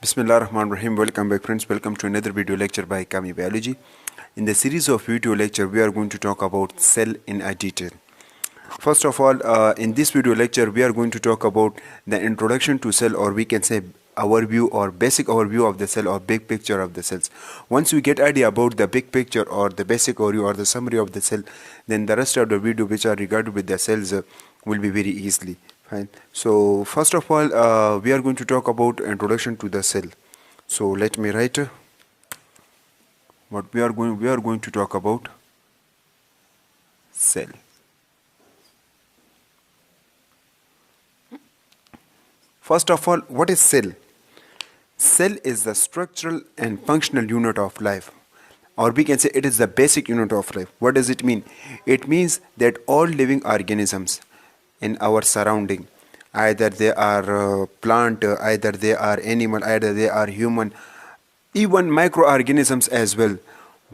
Bismillah Rahman Rahim. Welcome back, friends. Welcome to another video lecture by Kami Biology. In the series of video lecture, we are going to talk about cell in a detail. First of all, in this video lecture, we are going to talk about the introduction to cell, or we can say overview or basic overview of the cell or big picture of the cells. Once we get idea about the big picture or the basic overview or the summary of the cell, then the rest of the video which are regarded with the cells will be very easily. Fine. So first of all, we are going to talk about introduction to the cell. So let me write what we are going to talk about cell. First of all, what is cell? Cell is the structural and functional unit of life, or we can say it is the basic unit of life. What does it mean? It means that all living organisms in our surrounding, either they are plant, either they are animal, either they are human, even microorganisms as well,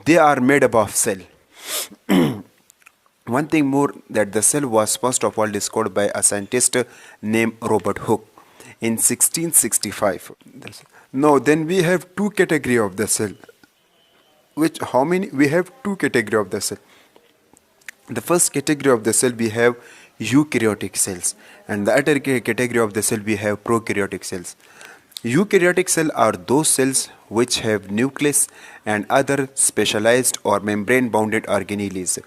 they are made up of cell. One thing more, that the cell was first of all discovered by a scientist named Robert Hooke in 1665. Now then we have two category of the cell. How many? We have two category of the cell. The first category of the cell we have eukaryotic cells, and the other category of the cell we have prokaryotic cells. Eukaryotic cells are those cells which have nucleus and other specialized or membrane bounded organelles,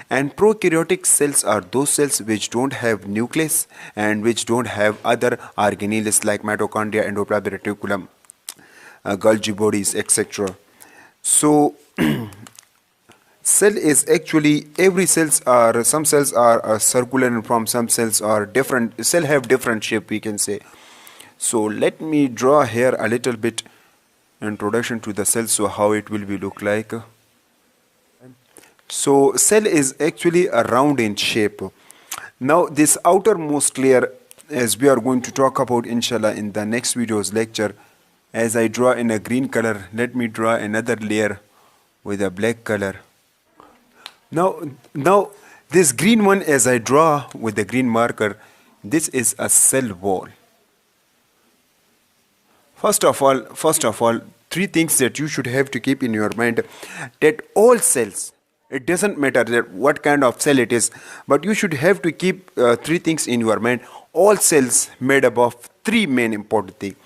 and prokaryotic cells are those cells which don't have nucleus and which don't have other organelles like mitochondria, endoplasmic reticulum, Golgi bodies, etc. So cell is actually, every cells are, some cells are circular and from some cells are different, cell have different shape, we can say. So let me draw here a little bit introduction to the cell, so how it will be look like. So cell is actually a round in shape. Now this outermost layer, as we are going to talk about inshallah in the next video's lecture, as I draw in a green color, let me draw another layer with a black color. Now this green one, as I draw with the green marker, this is a cell wall. First of all, three things that you should have to keep in your mind, that all cells, it doesn't matter that what kind of cell it is, but you should have to keep three things in your mind. All cells made up of three main important things.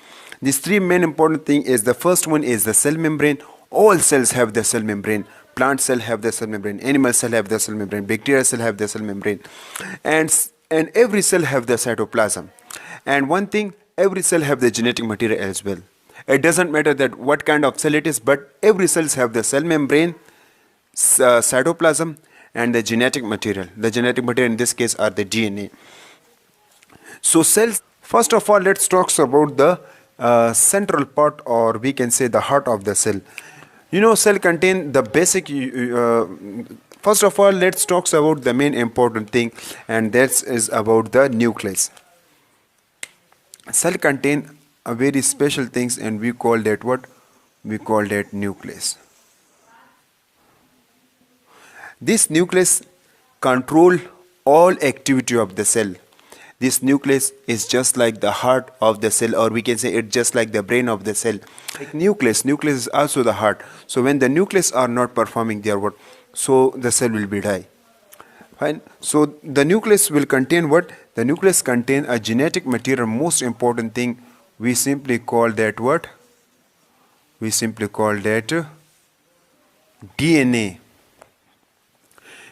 These three main important things is, the first one is the cell membrane. All cells have the cell membrane. Plant cell have the cell membrane, animal cell have the cell membrane, bacteria cell have the cell membrane, and every cell have the cytoplasm. And one thing, every cell have the genetic material as well. It doesn't matter that what kind of cell it is, but every cells have the cell membrane, cytoplasm, and the genetic material. The genetic material in this case are the DNA. So cells, first of all, let's talk about the central part, or we can say the heart of the cell. You know, cell contain the basic, first of all, let's talk about the main important thing, and that is about the nucleus. Cell contain a very special things, and we call that what? We call that nucleus. This nucleus control all activity of the cell. This nucleus is just like the heart of the cell, or we can say it's just like the brain of the cell. Like nucleus is also the heart. So when the nucleus are not performing their work, so the cell will be die. Fine. So the nucleus will contain what? The nucleus contain a genetic material. Most important thing, we simply call that what? We simply call that DNA.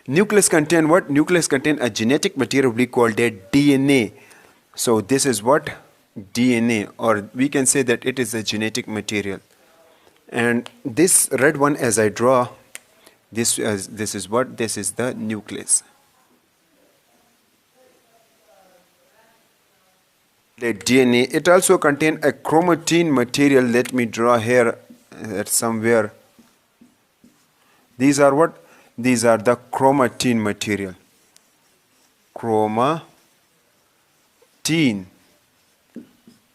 Nucleus contain what? Nucleus contain a genetic material, we call that DNA. So this is what? DNA, or we can say that it is a genetic material. And this red one, as I draw, this is what? This is the nucleus. The DNA, it also contain a chromatin material. Let me draw here somewhere. These are what? These are the chromatin material. Chromatin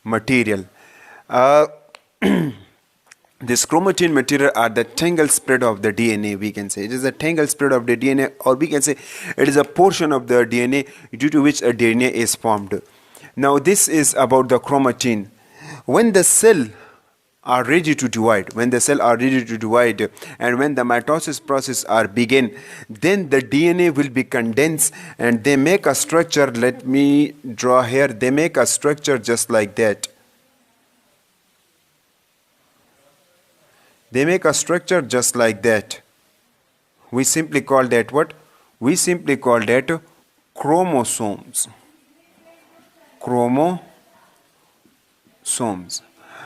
material. This chromatin material are the tangle spread of the DNA, we can say. It is a tangle spread of the DNA, or we can say it is a portion of the DNA due to which a DNA is formed. Now this is about the chromatin. When the cell are ready to divide, when the cell are ready to divide, and when the mitosis process are begin, then the DNA will be condensed and they make a structure. Let me draw here. They make a structure just like that. They make a structure just like that. We simply call that what? We simply call that chromosomes. Chromosomes.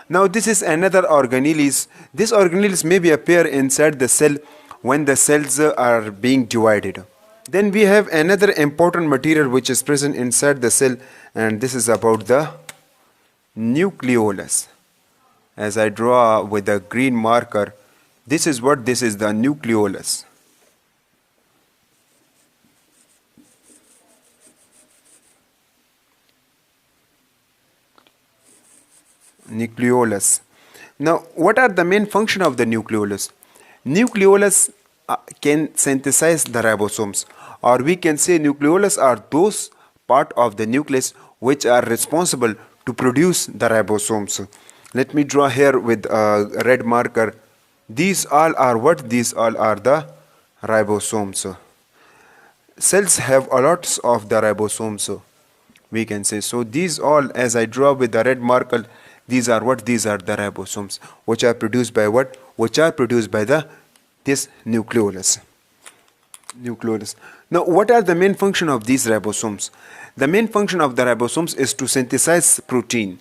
Now this is another organelles. This organelles maybe appear inside the cell when the cells are being divided. Then we have another important material which is present inside the cell, and this is about the nucleolus. As I draw with a green marker, this is what? This is the nucleolus. Nucleolus. Now, what are the main function of the nucleolus? Nucleolus can synthesize the ribosomes, or we can say nucleolus are those part of the nucleus which are responsible to produce the ribosomes. Let me draw here with a red marker. These all are what? These all are the ribosomes. Cells have a lot of the ribosomes, we can say. So these all, as I draw with the red marker, these are what? These are the ribosomes, which are produced by what? Which are produced by this nucleolus. Now, what are the main function of these ribosomes? The main function of the ribosomes is to synthesize protein.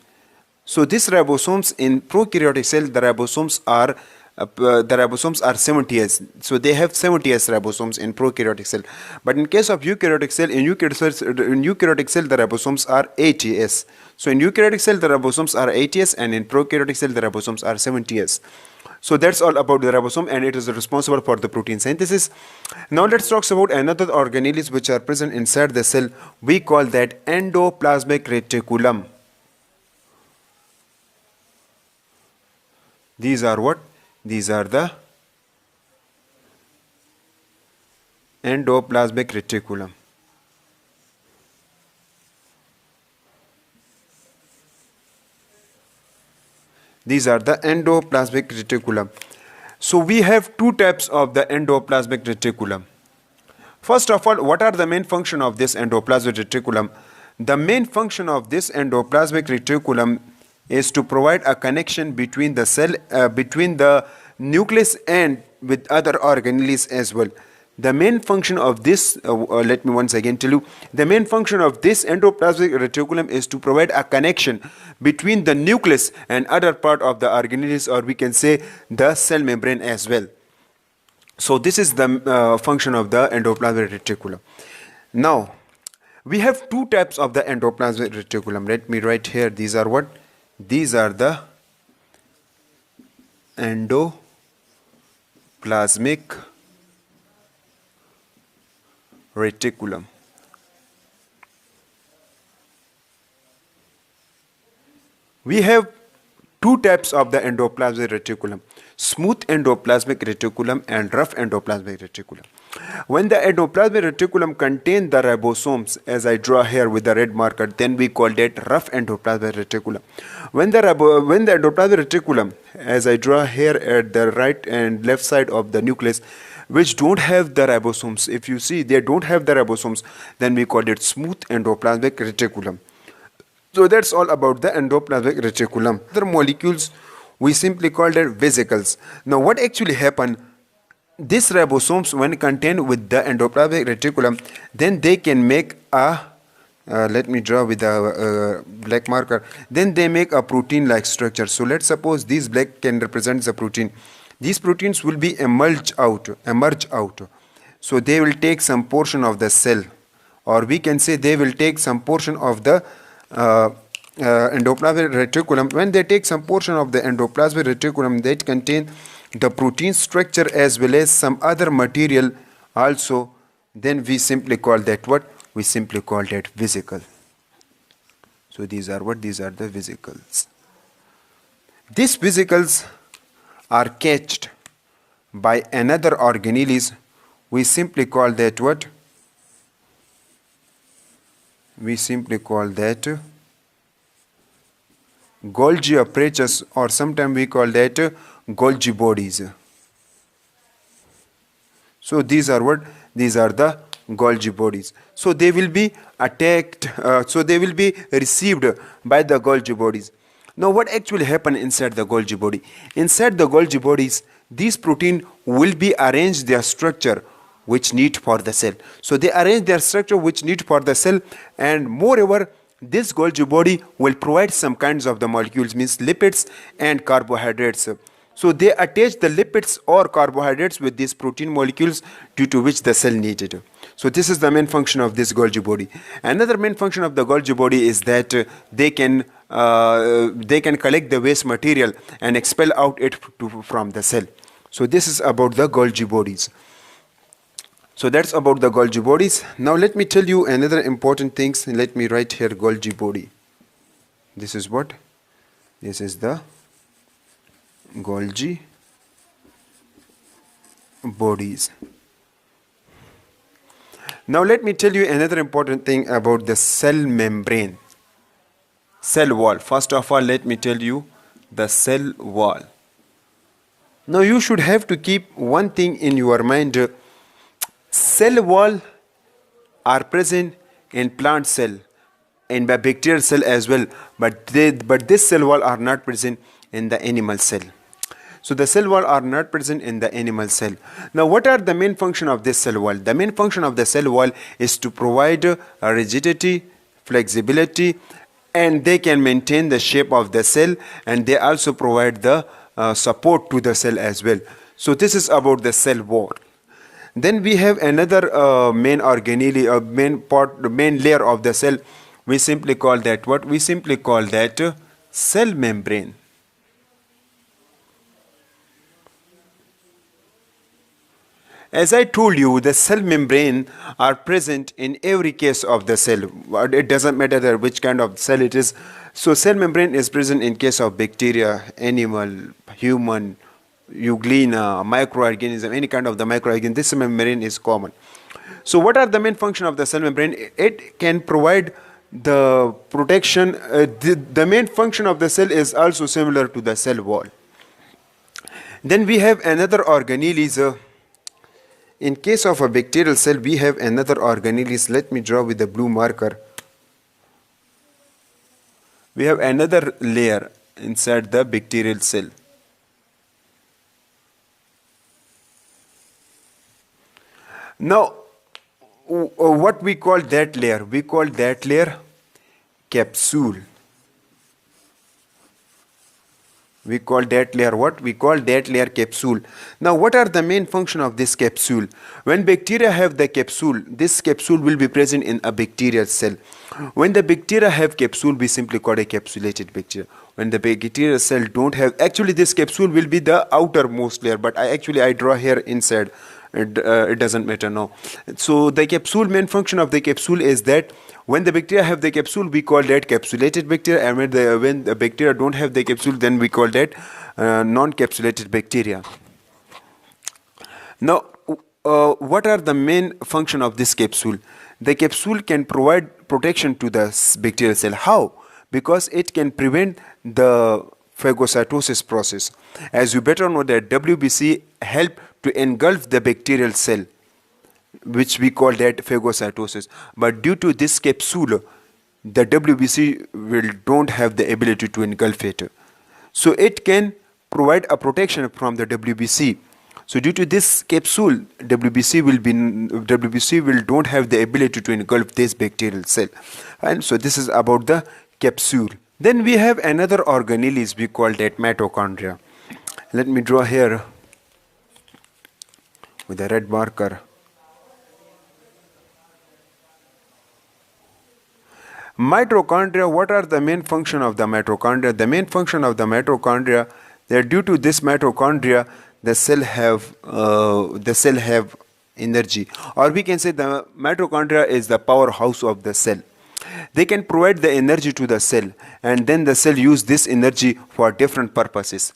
So these ribosomes in prokaryotic cell, the ribosomes are 70s. So they have 70s ribosomes in prokaryotic cell. But in case of eukaryotic cell, in eukaryotic cell, the ribosomes are 80s. So in eukaryotic cell, the ribosomes are 80s, and in prokaryotic cell, the ribosomes are 70s. So that's all about the ribosome, and it is responsible for the protein synthesis. Now let's talk about another organelles which are present inside the cell. We call that endoplasmic reticulum. These are what? These are the endoplasmic reticulum. These are the endoplasmic reticulum. So we have two types of the endoplasmic reticulum. First of all, what are the main function of this endoplasmic reticulum? The main function of this endoplasmic reticulum is to provide a connection between the cell, between the nucleus and with other organelles as well. The main function of this, let me once again tell you, the main function of this endoplasmic reticulum is to provide a connection between the nucleus and other part of the organelles, or we can say the cell membrane as well. So this is the function of the endoplasmic reticulum. Now, we have two types of the endoplasmic reticulum. Let me write here. These are what? These are the endoplasmic reticulum. We have two types of the endoplasmic reticulum: smooth endoplasmic reticulum and rough endoplasmic reticulum. When the endoplasmic reticulum contains the ribosomes, as I draw here with the red marker, then we call that rough endoplasmic reticulum. When the endoplasmic reticulum, as I draw here at the right and left side of the nucleus, which don't have the ribosomes, if you see they don't have the ribosomes, then we call it smooth endoplasmic reticulum. So that's all about the endoplasmic reticulum. Other molecules, we simply call them vesicles. Now what actually happen? These ribosomes, when contained with the endoplasmic reticulum, then they can make a let me draw with a black marker. Then they make a protein-like structure. So let's suppose these black can represent the protein. These proteins will be emerge out. So they will take some portion of the cell, or we can say they will take some portion of the endoplasmic reticulum. When they take some portion of the endoplasmic reticulum, that contain the protein structure as well as some other material also, then we simply call that what? We simply call that vesicle. So these are what? These are the vesicles. These vesicles are catched by another organelles. We simply call that what? We simply call that Golgi apparatus, or sometimes we call that Golgi bodies. So these are what? These are the Golgi bodies. So they will be attacked, so they will be received by the Golgi bodies. Now what actually happen inside the Golgi body? Inside the Golgi bodies, these protein will be arranged their structure which need for the cell. So they arrange their structure which need for the cell, and moreover this Golgi body will provide some kinds of the molecules, means lipids and carbohydrates. So they attach the lipids or carbohydrates with these protein molecules due to which the cell needed. So this is the main function of this Golgi body. Another main function of the Golgi body is that they can collect the waste material and expel out it from the cell. So this is about the Golgi bodies. So that's about the Golgi bodies. Now let me tell you another important things. Let me write here Golgi body. This is what? This is the Golgi bodies. Now let me tell you another important thing about the cell membrane. Cell wall. First of all, let me tell you the cell wall. Now you should have to keep one thing in your mind. Cell wall are present in plant cell and by bacterial cell as well, but this cell wall are not present in the animal cell. So the cell wall are not present in the animal cell. Now what are the main function of this cell wall? The main function of the cell wall is to provide rigidity, flexibility, and they can maintain the shape of the cell, and they also provide the support to the cell as well. So this is about the cell wall. Then we have another main organelle, main layer of the cell. We simply call that what? We simply call that cell membrane. As I told you, the cell membrane are present in every case of the cell. It doesn't matter which kind of cell it is. So cell membrane is present in case of bacteria, animal, human, euglena, microorganism, any kind of the microorganism. This membrane is common. So what are the main function of the cell membrane? It can provide the protection. The main function of the cell is also similar to the cell wall. Then we have another organelle. In case of a bacterial cell, we have another organelle. Let me draw with the blue marker. We have another layer inside the bacterial cell. Now, what we call that layer? We call that layer capsule. We call that layer what? We call that layer capsule. Now what are the main function of this capsule? When bacteria have the capsule, this capsule will be present in a bacterial cell. When the bacteria have capsule, we simply call a capsulated bacteria. When the bacterial cell don't have, actually this capsule will be the outermost layer, but I draw here inside. It doesn't matter now. So the capsule, main function of the capsule is that when the bacteria have the capsule, we call that capsulated bacteria, and when the bacteria don't have the capsule, then we call that non-capsulated bacteria. Now, what are the main function of this capsule? The capsule can provide protection to the bacterial cell. How? Because it can prevent the phagocytosis process. As you better know that WBC help to engulf the bacterial cell, which we call that phagocytosis. But due to this capsule, the WBC don't have the ability to engulf it. So it can provide a protection from the WBC. So due to this capsule, WBC will don't have the ability to engulf this bacterial cell. And so this is about the capsule. Then we have another organelle, we call that mitochondria. Let me draw here with a red marker. Mitochondria, what are the main function of the mitochondria? The main function of the mitochondria, that due to this mitochondria, the cell have energy, or we can say the mitochondria is the powerhouse of the cell. They can provide the energy to the cell, and then the cell use this energy for different purposes.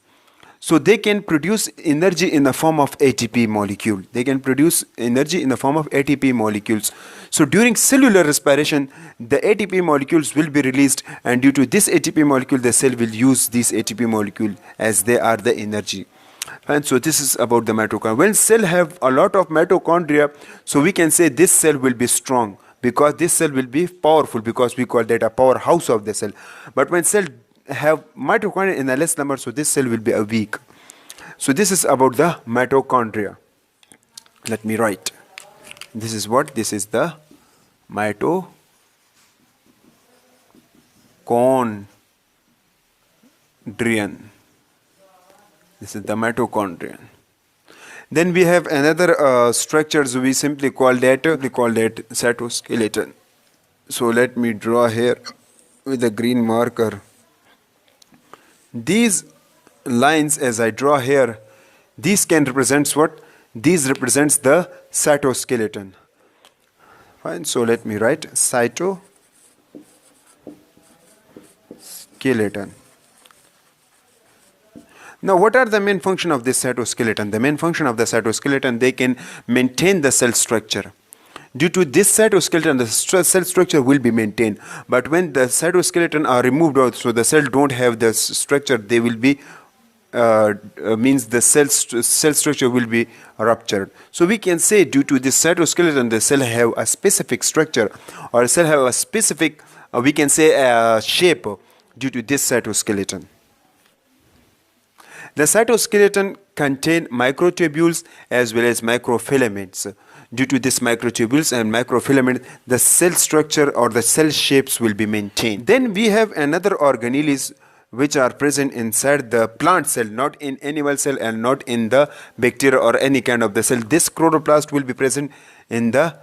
So they can produce energy in the form of ATP molecule. They can produce energy in the form of ATP molecules. So during cellular respiration, the ATP molecules will be released, and due to this ATP molecule, the cell will use this ATP molecule as they are the energy. And so this is about the mitochondria. When cell have a lot of mitochondria, so we can say this cell will be strong, because this cell will be powerful, because we call that a powerhouse of the cell. But when cell have mitochondria in a less number, so this cell will be a weak. So this is about the mitochondria. Let me write. This is what? This is the mitochondrion. This is the mitochondrion. Then we have another structures. We simply call that cytoskeleton. So let me draw here with a green marker. These lines, as I draw here, these can represent what? These represents the cytoskeleton. Fine. So let me write cytoskeleton. Now, what are the main function of this cytoskeleton? The main function of the cytoskeleton, they can maintain the cell structure. Due to this cytoskeleton, the cell structure will be maintained. But when the cytoskeleton are removed out, so the cell don't have the structure, they will be means the cell structure will be ruptured. So we can say due to this cytoskeleton, the cell have a specific structure, or cell have a specific, we can say shape due to this cytoskeleton. The cytoskeleton contain microtubules as well as microfilaments. Due to this microtubules and microfilament, the cell structure or the cell shapes will be maintained. Then we have another organelles which are present inside the plant cell, not in animal cell and not in the bacteria or any kind of the cell. This chloroplast will be present in the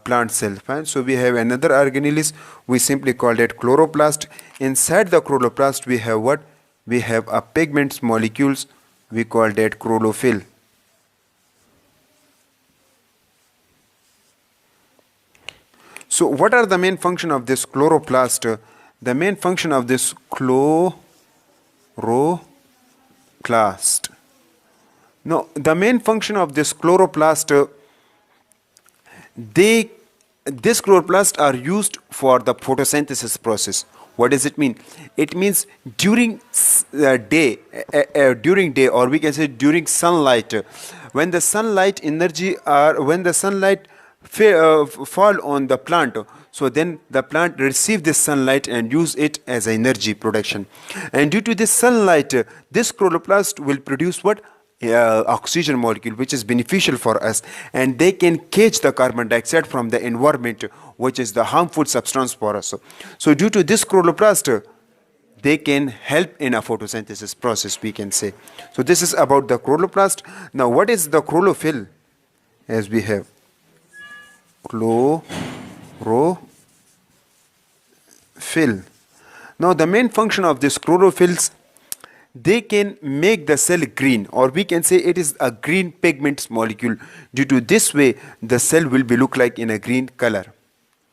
plant cell. Fine. So we have another organelles, we simply call it chloroplast. Inside the chloroplast we have what? We have a pigments molecules, we call that chlorophyll. So what are the main function of this chloroplast? The main function of this chloroplast. Now, the main function of this chloroplast, this chloroplast are used for the photosynthesis process. What does it mean? It means during day, or we can say during sunlight, when the sunlight energy or when the sunlight fall on the plant, so then the plant receive this sunlight and use it as energy production. And due to this sunlight, this chloroplast will produce what? Oxygen molecule, which is beneficial for us, and they can catch the carbon dioxide from the environment, which is the harmful substance for us. So due to this chloroplast, they can help in a photosynthesis process, we can say. So this is about the chloroplast. Now what is the chlorophyll? As we have chlorophyll. Now the main function of this chlorophylls, they can make the cell green, or we can say it is a green pigments molecule. Due to this way, the cell will be look like in a green color.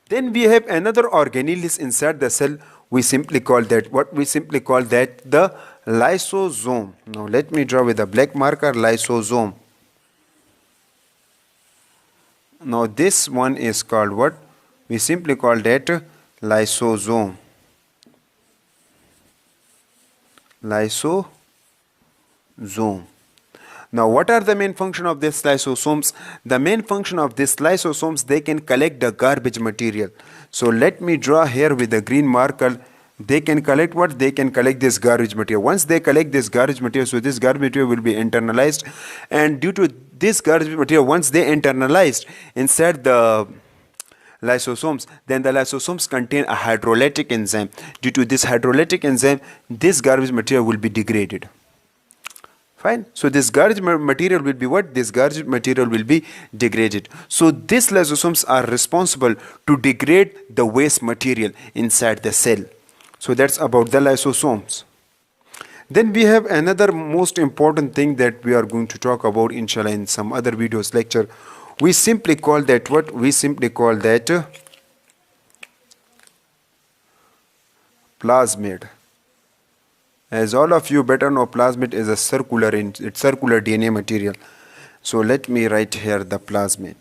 Then we have another organelles inside the cell. We simply call that what? We simply call that the lysosome. Now let me draw with a black marker lysosome. Now this one is called what? We simply call that lysosome. Lysosome. Now what are the main function of these lysosomes? The main function of these lysosomes, they can collect the garbage material. So let me draw here with a green marker. They can collect what? They can collect this garbage material. Once they collect this garbage material, so this garbage material will be internalized, and due to this garbage material, once they internalized inside the lysosomes, then the lysosomes contain a hydrolytic enzyme. Due to this hydrolytic enzyme, this garbage material will be degraded. Fine. So this garbage material will be what? This garbage material will be degraded. So these lysosomes are responsible to degrade the waste material inside the cell. So that's about the lysosomes. Then we have another most important thing that we are going to talk about, inshallah, in some other videos lecture. We simply call that what? We simply call that plasmid. As all of you better know, plasmid is a it's circular DNA material. So let me write here the plasmid.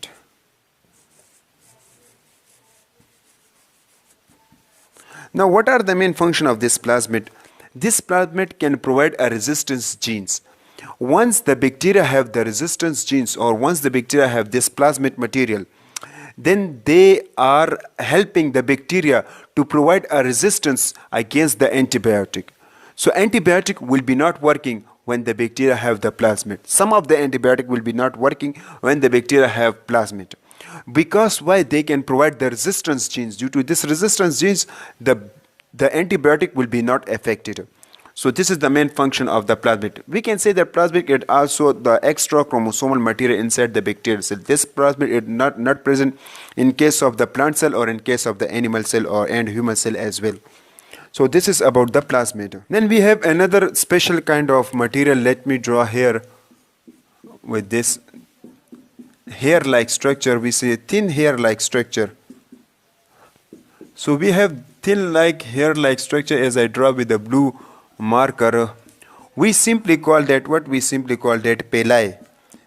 Now, what are the main function of this plasmid? This plasmid can provide a resistance genes. Once the bacteria have the resistance genes, or once the bacteria have this plasmid material, then they are helping the bacteria to provide a resistance against the antibiotic. So antibiotic will be not working when the bacteria have the plasmid. Some of the antibiotic will be not working when the bacteria have plasmid. Because why? They can provide the resistance genes. Due to this resistance genes, the antibiotic will be not affected. So this is the main function of the plasmid. We can say that plasmid is also the extra chromosomal material inside the bacterial cell. This plasmid is not present in case of the plant cell or in case of the animal cell and human cell as well. So this is about the plasmid. Then we have another special kind of material. Let me draw here with this hair-like structure. We say thin hair-like structure. So we have thin hair-like structure as I draw with the blue marker. We simply call that what? We simply call that pili.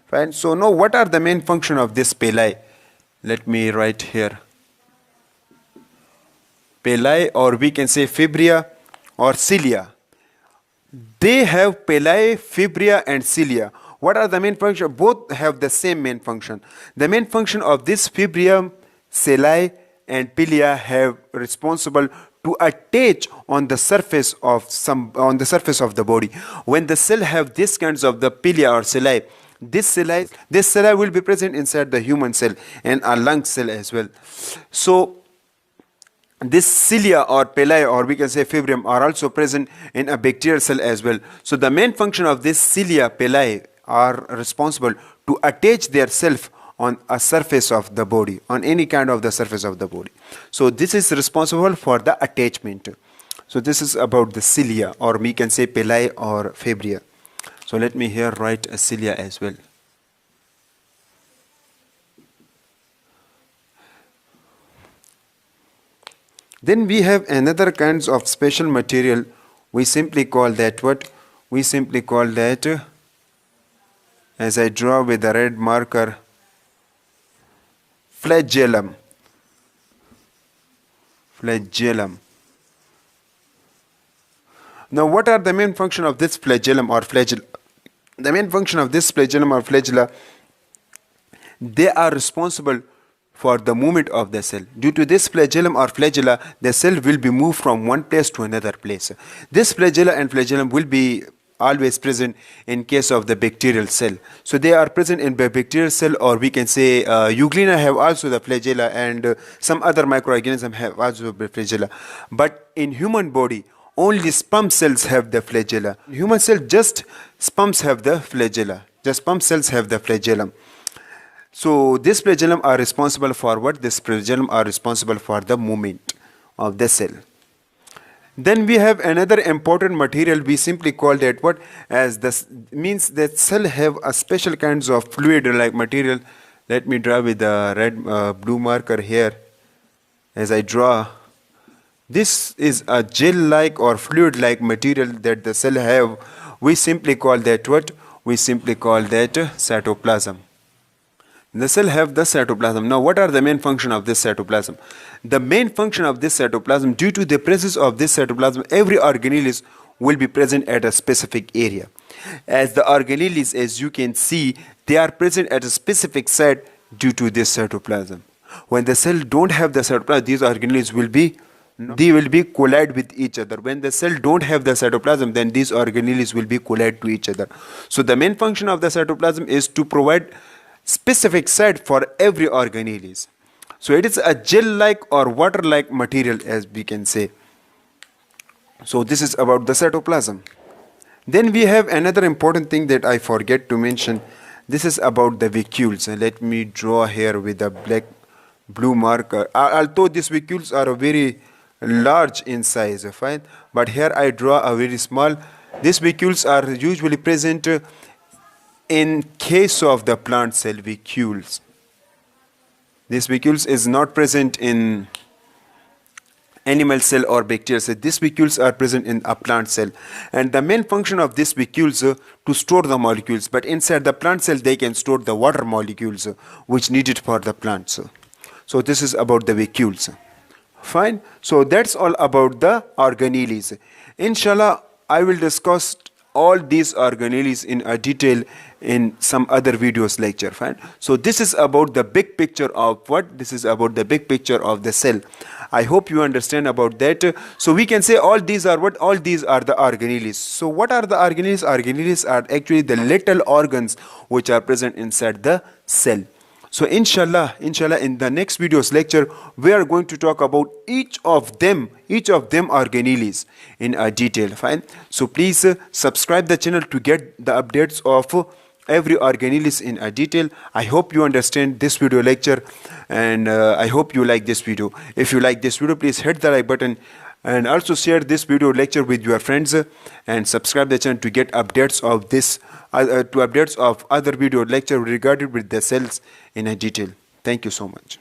Fine. So now what are the main function of this pili? Let me write here. Pili, or we can say fibria or cilia. They have pili, fibria and cilia. What are the main function? Both have the same main function. The main function of this fibria, cilia and pilia have responsible to attach on the surface of the body. When the cell have these kinds of the pilia or cilia, this cilia will be present inside the human cell and a lung cell as well. So this cilia or pili, or we can say fibrium, are also present in a bacterial cell as well. So the main function of this cilia, pili are responsible to attach their self on a surface of the body, on any kind of the surface of the body. So this is responsible for the attachment. So this is about the cilia, or we can say pili or fibria. So let me here write a cilia as well. Then we have another kinds of special material. We simply call that what? We simply call that, as I draw with the red marker, flagellum. Flagellum. Now what are the main function of this flagellum or flagella? The main function of this flagellum or flagella, they are responsible for the movement of the cell. Due to this flagellum or flagella, the cell will be moved from one place to another place. This flagella and flagellum will be always present in case of the bacterial cell. So they are present in the bacterial cell, or we can say euglena have also the flagella, and some other microorganisms have also the flagella. But in human body, only sperm cells have the flagella. Human cell, just sperms have the flagella. Just sperm cells have the flagellum. So this flagellum are responsible for what? This flagellum are responsible for the movement of the cell. Then we have another important material. We simply call that what? As this means that cell have a special kinds of fluid like material. Let me draw with the red blue marker here. As I draw, this is a gel like or fluid like material that the cell have. We simply call that what? We simply call that cytoplasm. The cell have the cytoplasm. Now what are the main function of this cytoplasm? The main function of this cytoplasm, due to the presence of this cytoplasm, every organelles will be present at a specific area. As the organelles, as you can see, they are present at a specific site due to this cytoplasm. When the cell don't have the cytoplasm, these organelles will be collide with each other. When the cell don't have the cytoplasm, then these organelles will be collide to each other. So the main function of the cytoplasm is to provide specific site for every organelles. So it is a gel-like or water-like material, as we can say. So this is about the cytoplasm. Then we have another important thing that I forget to mention. This is about the vacuoles. Let me draw here with a blue marker. Although these vacuoles are very large in size, fine, but here I draw a very small. These vacuoles are usually present in case of the plant cell vacuoles. This vacuoles is not present in animal cell or bacterial cell. These vacuoles are present in a plant cell, and the main function of these vacuoles to store the molecules. But inside the plant cell, they can store the water molecules which needed for the plants. So this is about the vacuoles. Fine. So that's all about the organelles. Inshallah, I will discuss all these organelles in a detail in some other videos lecture. Fine. So this is about the big picture of what? This is about the big picture of the cell. I hope you understand about that. So we can say all these are what? All these are the organelles. So what are the organelles? Organelles are actually the little organs which are present inside the cell. So inshallah in the next video's lecture, we are going to talk about each of them organelles in a detail. Fine. So please subscribe the channel to get the updates of every organelles in a detail. I hope you understand this video lecture, and I hope you like this video. If you like this video, please hit the like button and also share this video lecture with your friends, and subscribe the channel to get updates of this updates of other video lecture regarding with the cells in a detail. Thank you so much.